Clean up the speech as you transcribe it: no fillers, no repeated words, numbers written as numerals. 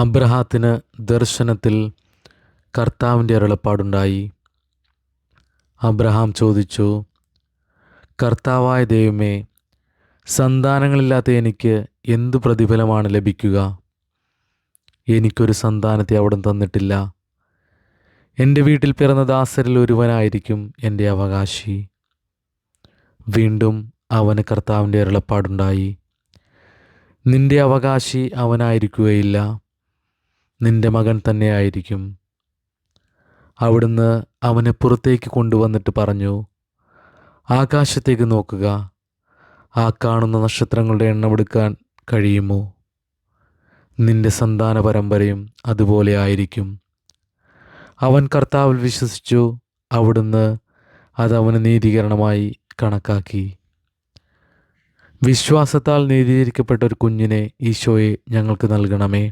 അബ്രഹാത്തിന് ദർശനത്തിൽ കർത്താവിൻ്റെ അരുളപ്പാടുണ്ടായി. അബ്രഹാം ചോദിച്ചു, കർത്താവായ ദൈവമേ, സന്താനങ്ങളില്ലാത്ത എനിക്ക് എന്തു പ്രതിഫലമാണ് ലഭിക്കുക? എനിക്കൊരു സന്താനത്തെ അവിടുന്ന് തന്നിട്ടില്ല. എൻ്റെ വീട്ടിൽ പിറന്ന ദാസരിൽ ഒരുവനായിരിക്കും എൻ്റെ അവകാശി. വീണ്ടും അവന് കർത്താവിൻ്റെ അരുളപ്പാടുണ്ടായി. നിന്റെ അവകാശി അവനായിരിക്കുകയില്ല, നിന്റെ മകൻ തന്നെയായിരിക്കും. അവിടുന്ന് അവനെ പുറത്തേക്ക് കൊണ്ടുവന്നിട്ട് പറഞ്ഞു, ആകാശത്തേക്ക് നോക്കുക, ആ കാണുന്ന നക്ഷത്രങ്ങളുടെ എണ്ണമെടുക്കാൻ കഴിയുമോ? നിന്റെ സന്താന പരമ്പരയും അതുപോലെ ആയിരിക്കും. അവൻ കർത്താവിൽ വിശ്വസിച്ചു. അവിടുന്ന് അതവന് നീതീകരണമായി കണക്കാക്കി. വിശ്വാസത്താൽ നീതീകരിക്കപ്പെട്ട ഒരു കുഞ്ഞിനെ, ഈശോയെ, ഞങ്ങൾക്ക് നൽകണമേ.